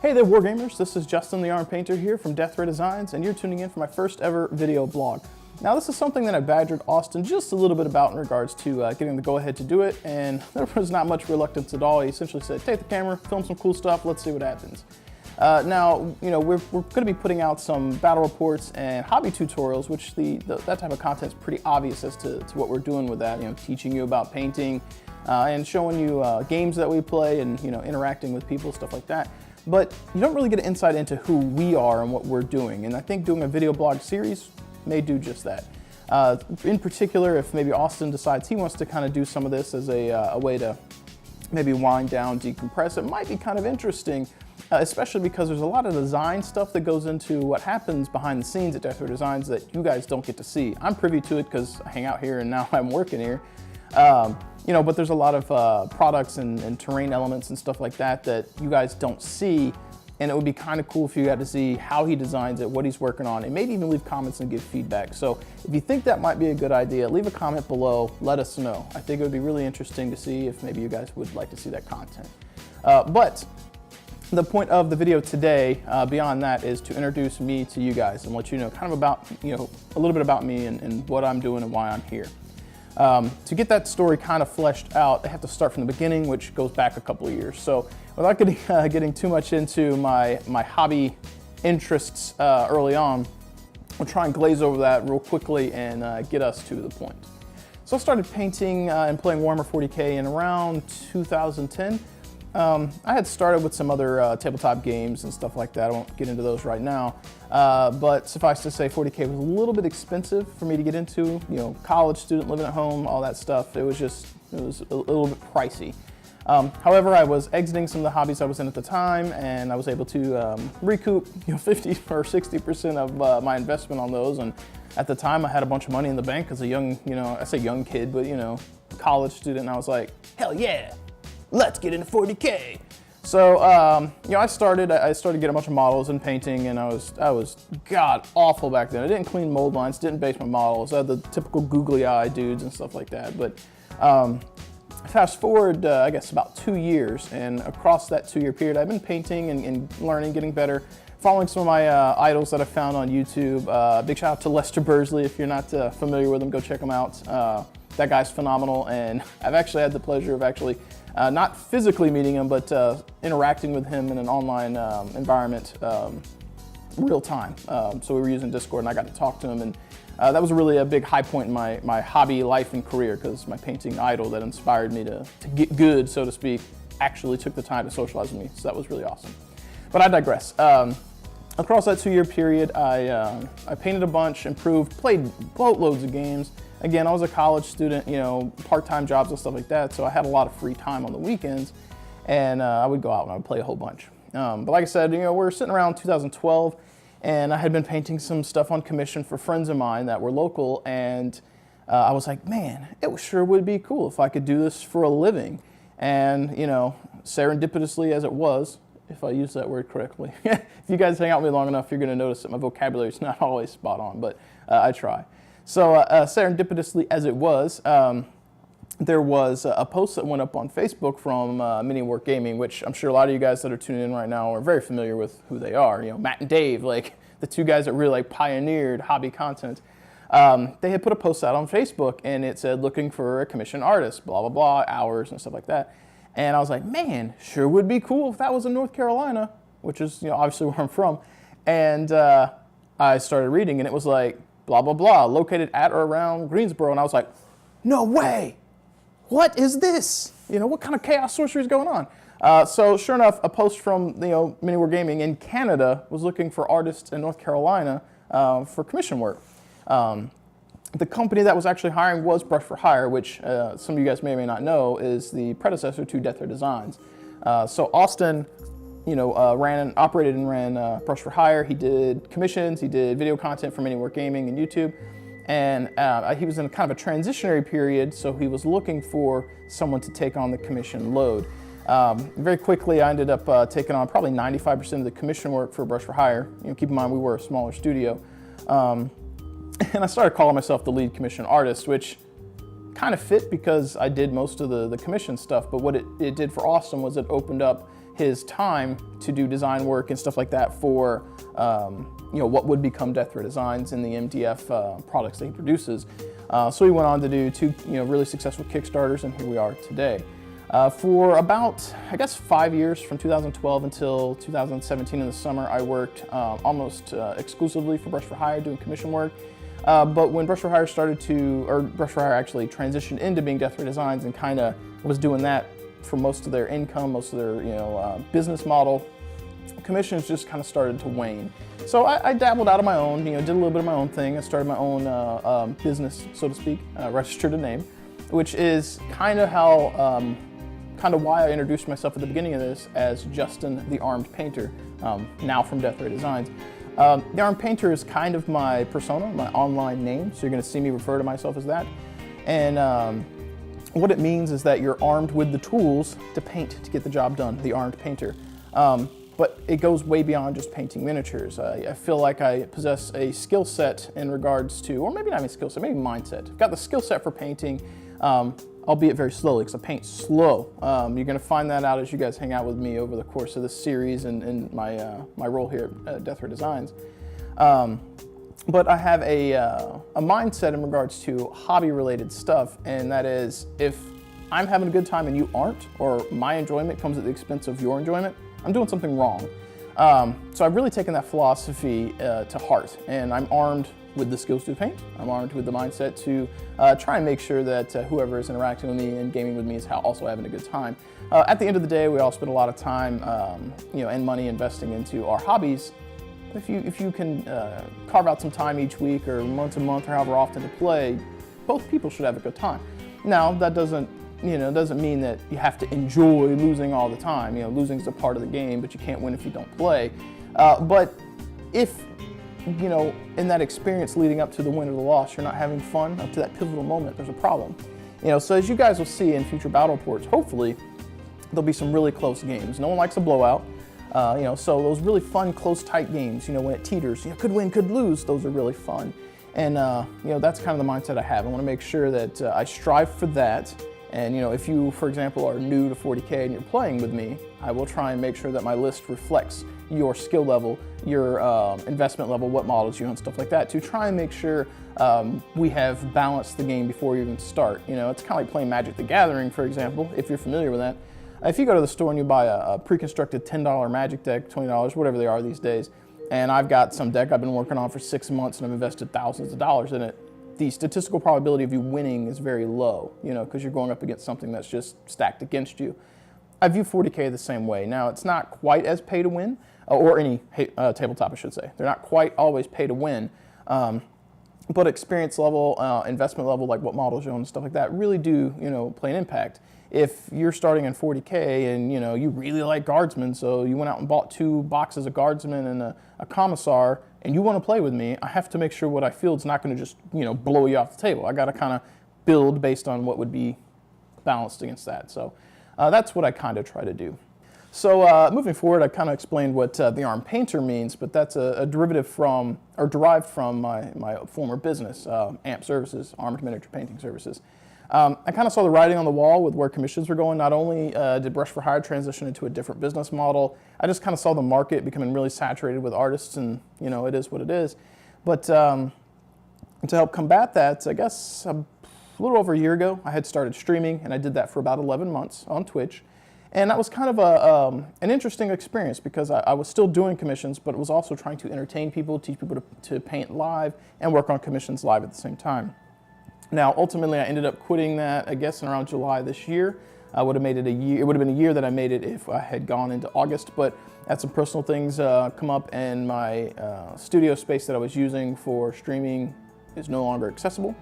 Hey there, Wargamers. This is Justin the Arm Painter here from Death Ray Designs, and you're tuning in for my first ever video blog. Now, this is something that I badgered Austin just a little bit about in regards to getting the go-ahead to do it, and there was not much reluctance at all. He essentially said, take the camera, film some cool stuff, let's see what happens. Now, you know, we're going to be putting out some battle reports and hobby tutorials, which that type of content is pretty obvious as to what we're doing with that, you know, teaching you about painting and showing you games that we play and, you know, interacting with people, stuff like that. But you don't really get an insight into who we are and what we're doing, and I think doing a video blog series may do just that. In particular, if maybe Austin decides he wants to kind of do some of this as a way to maybe wind down, decompress, it might be kind of interesting, especially because there's a lot of design stuff that goes into what happens behind the scenes at Death Ray Designs that you guys don't get to see. I'm privy to it because I hang out here and now I'm working here. You know, but there's a lot of products and terrain elements and stuff like that that you guys don't see, and it would be kind of cool if you got to see how he designs it, what he's working on, and maybe even leave comments and give feedback. So if you think that might be a good idea, leave a comment below, let us know. I think it would be really interesting to see if maybe you guys would like to see that content. But the point of the video today, beyond that, is to introduce me to you guys and let you know kind of about, you know, a little bit about me and what I'm doing and why I'm here. To get that story kind of fleshed out, I have to start from the beginning, which goes back a couple of years. So without getting too much into my hobby interests early on, I'll try and glaze over that real quickly and get us to the point. So I started painting and playing Warhammer 40K in around 2010. I had started with some other tabletop games and stuff like that. I won't get into those right now. But suffice to say, 40K was a little bit expensive for me to get into. You know, college student living at home, all that stuff. It was a little bit pricey. However, I was exiting some of the hobbies I was in at the time, and I was able to recoup, you know, 50 or 60% of my investment on those. And at the time, I had a bunch of money in the bank as a young, you know, I say young kid, but you know, college student. And I was like, hell yeah, let's get into 40K. So, you know, I started getting a bunch of models and painting, and I was god awful back then. I didn't clean mold lines, didn't base my models. I had the typical googly eye dudes and stuff like that. But fast forward, I guess about 2 years, and across that 2-year period, I've been painting and learning, getting better, following some of my idols that I found on YouTube. Big shout out to Lester Bursley. If you're not familiar with him, go check him out. That guy's phenomenal, and I've actually had the pleasure of actually not physically meeting him, but interacting with him in an online environment real time. So we were using Discord, and I got to talk to him, and that was really a big high point in my hobby life and career, because my painting idol that inspired me to get good, so to speak, actually took the time to socialize with me. So that was really awesome. But I digress. Across that 2-year period, I painted a bunch, improved, played boatloads of games. Again, I was a college student, you know, part-time jobs and stuff like that, so I had a lot of free time on the weekends, and I would go out and I would play a whole bunch. But like I said, you know, we're sitting around 2012, and I had been painting some stuff on commission for friends of mine that were local, and I was like, man, it sure would be cool if I could do this for a living. And, you know, serendipitously as it was, if I use that word correctly, if you guys hang out with me long enough, you're going to notice that my vocabulary is not always spot on, but I try. So serendipitously as it was, there was a post that went up on Facebook from Mini Work Gaming, which I'm sure a lot of you guys that are tuning in right now are very familiar with who they are. You know, Matt and Dave, like the two guys that really like pioneered hobby content. They had put a post out on Facebook, and it said looking for a commissioned artist, blah, blah, blah, hours and stuff like that. And I was like, man, sure would be cool if that was in North Carolina, which is, you know, obviously where I'm from. And I started reading, and it was like, blah, blah, blah, located at or around Greensboro. And I was like, no way. What is this? You know, what kind of chaos sorcery is going on? So sure enough, a post from, you know, Mini War Gaming in Canada was looking for artists in North Carolina for commission work. The company that was actually hiring was Brush for Hire, which some of you guys may or may not know is the predecessor to Death Ray Designs. So Austin, you know, operated and ran Brush for Hire. He did commissions, he did video content for Mini War Gaming and YouTube, and he was in kind of a transitionary period, so he was looking for someone to take on the commission load. Very quickly, I ended up taking on probably 95% of the commission work for Brush for Hire. You know, keep in mind we were a smaller studio, and I started calling myself the lead commission artist, which kind of fit because I did most of the commission stuff. But what it did for Austin was it opened up his time to do design work and stuff like that for what would become Death Ray Designs and the MDF products that he produces. So he went on to do two really successful Kickstarters, and here we are today. For about, I guess, 5 years, from 2012 until 2017 in the summer, I worked almost exclusively for Brush for Hire doing commission work. But when Brush for Hire Brush for Hire actually transitioned into being Death Ray Designs and kind of was doing that for most of their income, most of their business model, commissions just kind of started to wane. So I dabbled out of my own, did a little bit of my own thing. I started my own business, so to speak, registered a name, which is kind of how, why I introduced myself at the beginning of this as Justin the Armed Painter, now from Death Ray Designs. The Armed Painter is kind of my persona, my online name, so you're going to see me refer to myself as that. And what it means is that you're armed with the tools to paint to get the job done, the Armed Painter. But it goes way beyond just painting miniatures. I feel like I possess a skill set in regards to, or maybe not even skill set, maybe mindset. I've got the skill set for painting, albeit very slowly, because I paint slow. You're going to find that out as you guys hang out with me over the course of this series and my role here at Death Ray Designs. But I have a mindset in regards to hobby-related stuff, and that is, if I'm having a good time and you aren't, or my enjoyment comes at the expense of your enjoyment, I'm doing something wrong. So I've really taken that philosophy to heart, and I'm armed with the skills to paint. I'm armed with the mindset to try and make sure that whoever is interacting with me and gaming with me is also having a good time. At the end of the day, we all spend a lot of time, and money investing into our hobbies. If you can carve out some time each week or once a month or however often to play, both people should have a good time. Now, that doesn't mean that you have to enjoy losing all the time. Losing is a part of the game, but you can't win if you don't play. But if, in that experience leading up to the win or the loss, you're not having fun up to that pivotal moment, there's a problem. So as you guys will see in future battle reports, hopefully, there'll be some really close games. No one likes a blowout. So those really fun, close, tight games, when it teeters, could win, could lose, those are really fun. And, that's kind of the mindset I have. I want to make sure that I strive for that. And if you, for example, are new to 40K and you're playing with me, I will try and make sure that my list reflects your skill level, your investment level, what models you own, stuff like that, to try and make sure we have balanced the game before you even start. It's kind of like playing Magic the Gathering, for example, if you're familiar with that. If you go to the store and you buy a pre-constructed $10 Magic deck, $20, whatever they are these days, and I've got some deck I've been working on for 6 months and I've invested thousands of dollars in it, the statistical probability of you winning is very low, because you're going up against something that's just stacked against you. I view 40K the same way. Now, it's not quite as pay to win, or any tabletop, I should say. They're not quite always pay to win, but experience level, investment level, like what models you own and stuff like that, really do, play an impact. If you're starting in 40K and, you really like guardsmen, so you went out and bought 2 boxes of guardsmen and a commissar, and you want to play with me, I have to make sure what I field is not going to just, blow you off the table. I got to kind of build based on what would be balanced against that. So that's what I kind of try to do. So moving forward, I kind of explained what the Armed Painter means, but that's a derivative from, or derived from my former business, AMP Services, Armed Miniature Painting Services. I kind of saw the writing on the wall with where commissions were going. Not only did Brush for Hire transition into a different business model, I just kind of saw the market becoming really saturated with artists, and it is what it is. But to help combat that, I guess a little over a year ago, I had started streaming, and I did that for about 11 months on Twitch. And that was kind of an interesting experience, because I was still doing commissions, but it was also trying to entertain people, teach people to paint live, and work on commissions live at the same time. Now, ultimately, I ended up quitting that, I guess, in around July this year. I would have made it a year. It would have been a year that I made it if I had gone into August, but had some personal things come up, and my studio space that I was using for streaming is no longer accessible.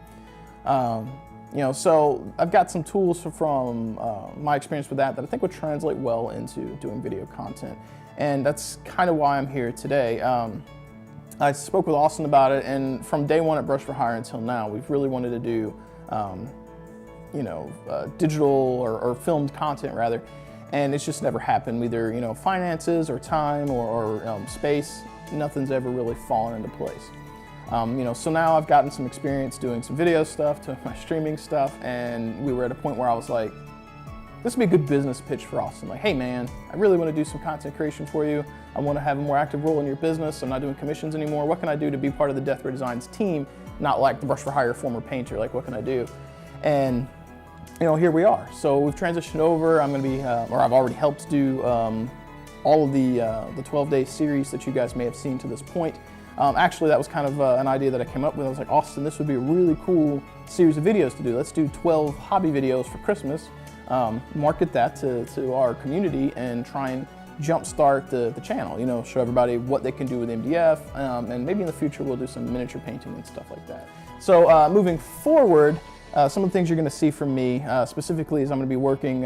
So I've got some tools from my experience with that I think would translate well into doing video content, and that's kind of why I'm here today. I spoke with Austin about it, and from day one at Brush for Hire until now, we've really wanted to do, digital or filmed content rather, and it's just never happened. Either finances or time or space, nothing's ever really fallen into place. So now I've gotten some experience doing some video stuff, to my streaming stuff, and we were at a point where I was like, this would be a good business pitch for Austin. Like, hey man, I really want to do some content creation for you. I want to have a more active role in your business. I'm not doing commissions anymore. What can I do to be part of the Death Ray Designs team? Not like the Brush for Hire former painter. Like, what can I do? And here we are. So we've transitioned over. I'm going to be, or I've already helped do all of the 12-day series that you guys may have seen to this point. Actually, that was kind of an idea that I came up with. I was like, Austin, this would be a really cool series of videos to do. Let's do 12 hobby videos for Christmas. Market that to our community and try and jumpstart the channel, show everybody what they can do with MDF, and maybe in the future we'll do some miniature painting and stuff like that. So moving forward, some of the things you're going to see from me specifically is I'm going to be working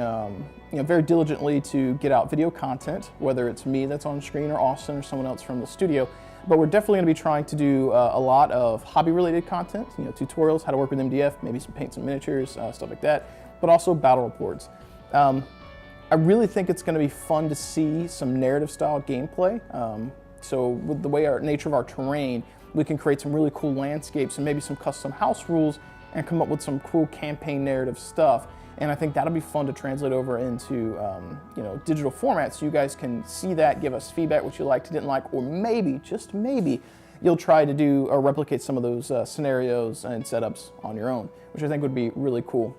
very diligently to get out video content, whether it's me that's on screen or Austin or someone else from the studio. But we're definitely going to be trying to do a lot of hobby-related content, tutorials, how to work with MDF, maybe some paints and miniatures, stuff like that, but also battle reports. I really think it's going to be fun to see some narrative-style gameplay. So with the way nature of our terrain, we can create some really cool landscapes and maybe some custom house rules and come up with some cool campaign narrative stuff. And I think that'll be fun to translate over into digital formats so you guys can see that, give us feedback, what you liked, didn't like, or maybe, just maybe, you'll try to do or replicate some of those scenarios and setups on your own, which I think would be really cool.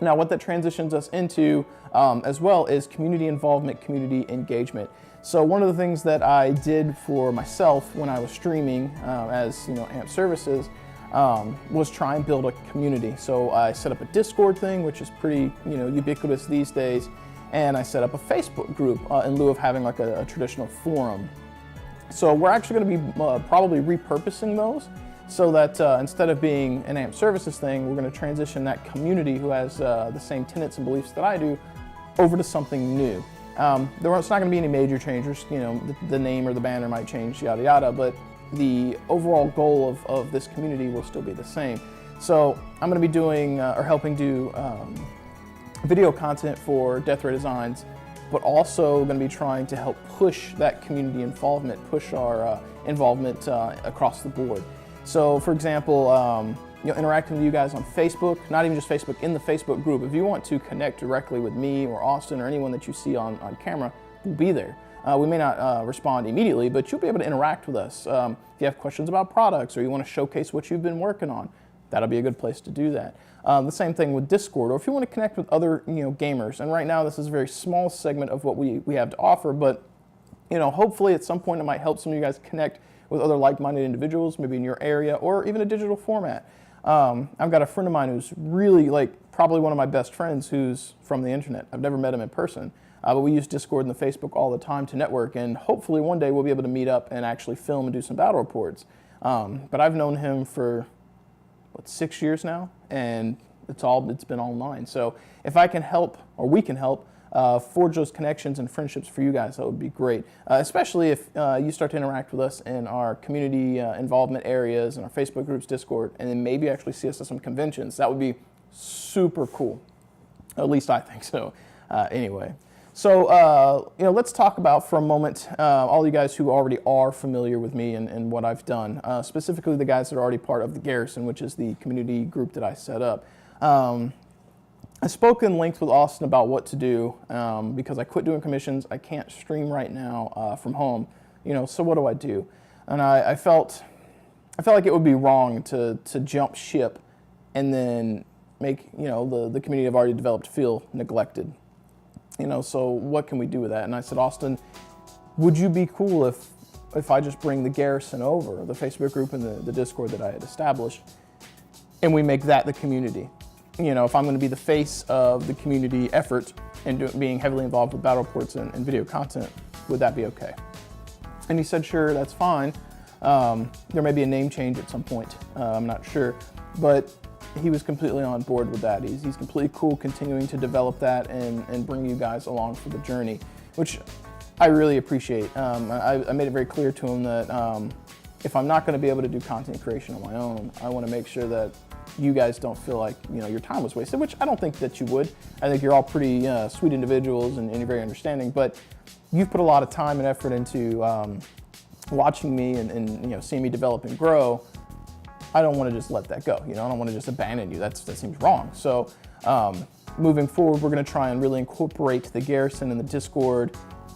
Now, what that transitions us into as well is community involvement, community engagement. So one of the things that I did for myself when I was streaming as AMP Services was try and build a community. So I set up a Discord thing, which is pretty ubiquitous these days, and I set up a Facebook group in lieu of having like a traditional forum. So we're actually going to be probably repurposing those so that instead of being an AMP Services thing, we're going to transition that community who has the same tenets and beliefs that I do over to something new. It's not going to be any major changes, the name or the banner might change, yada yada, but the overall goal of this community will still be the same. So I'm going to be doing or helping do video content for Death Ray Designs, but also going to be trying to help push that community involvement, push our involvement across the board. So for example, interacting with you guys on Facebook, not even just Facebook, in the Facebook group. If you want to connect directly with me or Austin or anyone that you see on camera, we'll be there. We may not respond immediately, but you'll be able to interact with us. If you have questions about products or you want to showcase what you've been working on, that'll be a good place to do that. The same thing with Discord, or if you want to connect with other gamers. And right now, this is a very small segment of what we have to offer, but hopefully at some point it might help some of you guys connect with other like-minded individuals, maybe in your area, or even a digital format. I've got a friend of mine who's really probably one of my best friends who's from the internet. I've never met him in person. But we use Discord and the Facebook all the time to network, and hopefully one day we'll be able to meet up and actually film and do some battle reports. But I've known him for, 6 years now, and it's been online. So if I can help, or we can help, forge those connections and friendships for you guys, that would be great. Especially if you start to interact with us in our community involvement areas, in our Facebook groups, Discord, and then maybe actually see us at some conventions. That would be super cool. At least I think so. Anyway. So, let's talk about for a moment all you guys who already are familiar with me and what I've done, specifically the guys that are already part of the Garrison, which is the community group that I set up. I spoke in length with Austin about what to do because I quit doing commissions. I can't stream right now from home, so what do I do? And I felt like it would be wrong to jump ship and then make, the community I've already developed feel neglected. So what can we do with that? And I said, Austin, would you be cool if I just bring the Garrison over, the Facebook group and the Discord that I had established, and we make that the community? If I'm going to be the face of the community effort and being heavily involved with battle reports and video content, would that be okay? And he said, sure, that's fine. There may be a name change at some point. I'm not sure. But he was completely on board with that. He's completely cool continuing to develop that and bring you guys along for the journey, which I really appreciate. I made it very clear to him that if I'm not going to be able to do content creation on my own, I want to make sure that you guys don't feel like your time was wasted, which I don't think that you would. I think you're all pretty sweet individuals and you're very understanding, but you've put a lot of time and effort into watching me and seeing me develop and grow. I don't want to just let that go. I don't want to just abandon you. That seems wrong. So moving forward, we're gonna try and really incorporate the Garrison and the Discord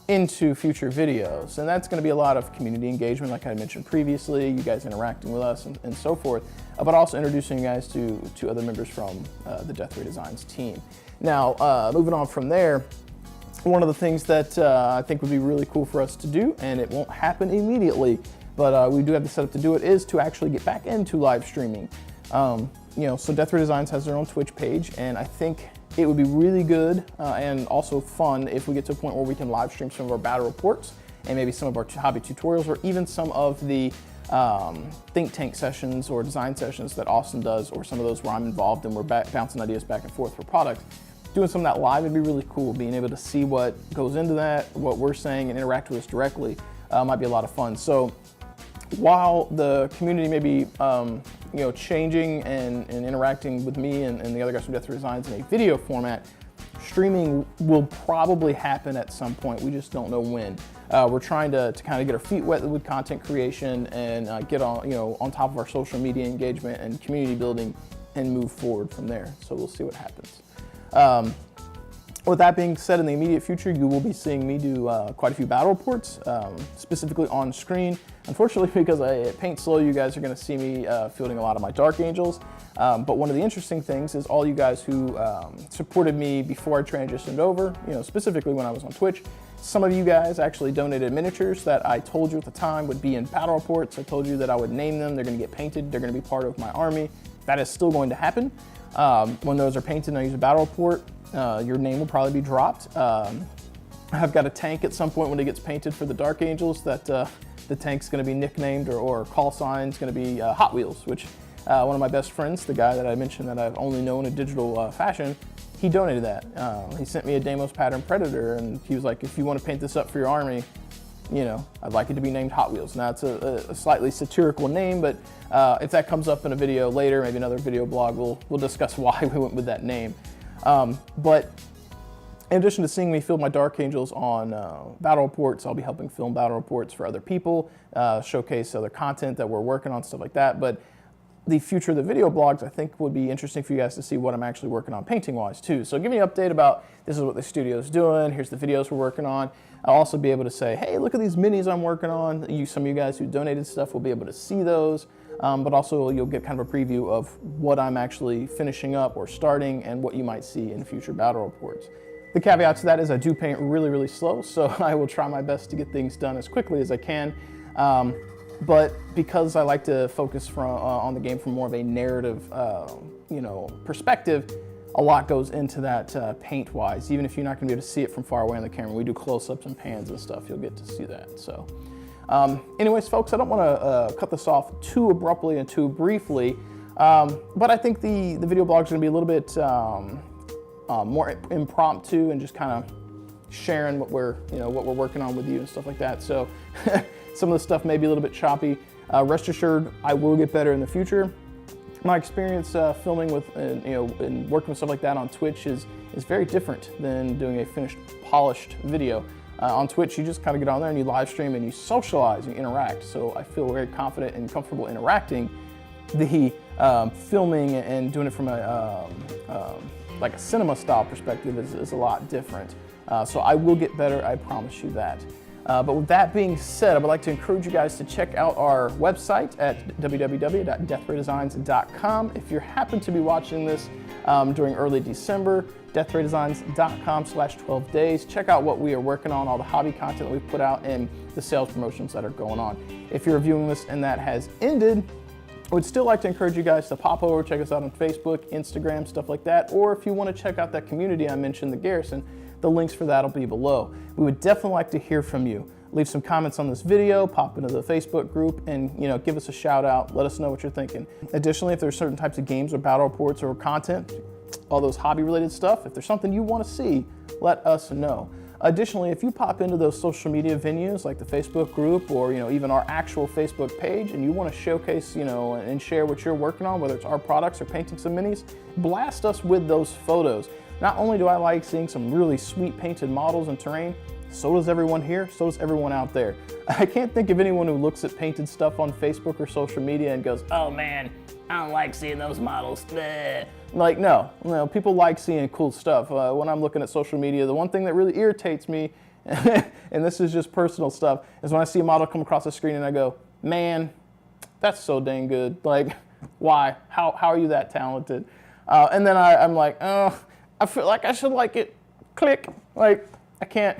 into future videos. And that's gonna be a lot of community engagement, like I mentioned previously, you guys interacting with us and so forth, but also introducing you guys to other members from the Death Ray Designs team. Now, moving on from there, one of the things that I think would be really cool for us to do, and it won't happen immediately, but we do have the setup to do it, is to actually get back into live streaming. So Death Ray Designs has their own Twitch page, and I think it would be really good and also fun if we get to a point where we can live stream some of our battle reports and maybe some of our hobby tutorials, or even some of the think tank sessions or design sessions that Austin does, or some of those where I'm involved and we're bouncing ideas back and forth for product. Doing some of that live would be really cool. Being able to see what goes into that, what we're saying, and interact with us directly might be a lot of fun. So while the community may be changing and interacting with me and the other guys from Death Ray Designs in a video format, streaming will probably happen at some point. We just don't know when. We're trying to kind of get our feet wet with content creation and get on top of our social media engagement and community building and move forward from there. So we'll see what happens. With that being said, in the immediate future, you will be seeing me do quite a few battle reports, specifically on screen. Unfortunately, because I paint slow, you guys are going to see me fielding a lot of my Dark Angels. But one of the interesting things is all you guys who supported me before I transitioned over, specifically when I was on Twitch, some of you guys actually donated miniatures that I told you at the time would be in battle reports. I told you that I would name them. They're going to get painted. They're going to be part of my army. That is still going to happen. When those are painted and I use a battle report, your name will probably be dropped. I've got a tank at some point when it gets painted for the Dark Angels that the tank's going to be nicknamed or call sign's going to be Hot Wheels, which one of my best friends, the guy that I mentioned that I've only known in digital fashion, he donated that. He sent me a Deimos Pattern Predator, and he was like, if you want to paint this up for your army, I'd like it to be named Hot Wheels. Now, it's a slightly satirical name, but if that comes up in a video later, maybe another video blog, we'll discuss why we went with that name. But in addition to seeing me film my Dark Angels on battle reports, I'll be helping film battle reports for other people, showcase other content that we're working on, stuff like that. But the future of the video blogs, I think, would be interesting for you guys to see what I'm actually working on painting-wise, too. So give me an update about this is what the studio's doing, here's the videos we're working on. I'll also be able to say, hey, look at these minis I'm working on. Some of you guys who donated stuff will be able to see those, but also you'll get kind of a preview of what I'm actually finishing up or starting and what you might see in future battle reports. The caveat to that is I do paint really, really slow, so I will try my best to get things done as quickly as I can. But because I like to focus on the game from more of a narrative, perspective, a lot goes into that paint-wise. Even if you're not going to be able to see it from far away on the camera, we do close-ups and pans and stuff. You'll get to see that. So, anyways, folks, I don't want to cut this off too abruptly and too briefly, but I think the video blog is going to be a little bit more impromptu and just kind of sharing what we're working on with you and stuff like that. So. Some of the stuff may be a little bit choppy. Rest assured, I will get better in the future. My experience filming with, and working with stuff like that on Twitch is very different than doing a finished, polished video. On Twitch, you just kind of get on there and you live stream and you socialize, you interact. So I feel very confident and comfortable interacting. The filming and doing it from like a cinema style perspective is a lot different. So I will get better, I promise you that. But with that being said, I would like to encourage you guys to check out our website at www.deathraydesigns.com. If you happen to be watching this during early December, deathraydesigns.com/12 days. Check out what we are working on, all the hobby content that we've put out, and the sales promotions that are going on. If you're viewing this and that has ended, I would still like to encourage you guys to pop over, check us out on Facebook, Instagram, stuff like that. Or if you want to check out that community I mentioned, the Garrison, the links for that will be below. We would definitely like to hear from you. Leave some comments on this video, pop into the Facebook group, and give us a shout out. Let us know what you're thinking. Additionally, if there's certain types of games or battle reports or content, all those hobby related stuff, if there's something you want to see, let us know. Additionally, if you pop into those social media venues like the Facebook group or even our actual Facebook page, and you want to showcase and share what you're working on, whether it's our products or painting some minis, blast us with those photos. Not only do I like seeing some really sweet painted models and terrain, so does everyone here, so does everyone out there. I can't think of anyone who looks at painted stuff on Facebook or social media and goes, oh man, I don't like seeing those models. Bleh. Like, no, people like seeing cool stuff. When I'm looking at social media, the one thing that really irritates me, and this is just personal stuff, is when I see a model come across the screen and I go, man, that's so dang good. Like, why? How are you that talented? And then I'm like, oh, I feel like I should like it. Click. Like, I can't.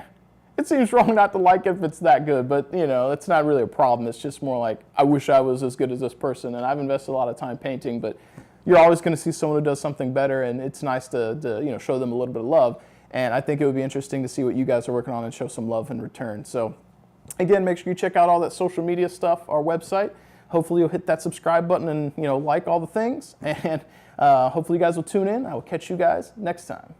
It seems wrong not to like it if it's that good, but it's not really a problem. It's just more like, I wish I was as good as this person, and I've invested a lot of time painting, but you're always going to see someone who does something better, and it's nice to show them a little bit of love. And I think it would be interesting to see what you guys are working on and show some love in return. So again, make sure you check out all that social media stuff, our website. Hopefully you'll hit that subscribe button and like all the things, and hopefully you guys will tune in. I will catch you guys next time.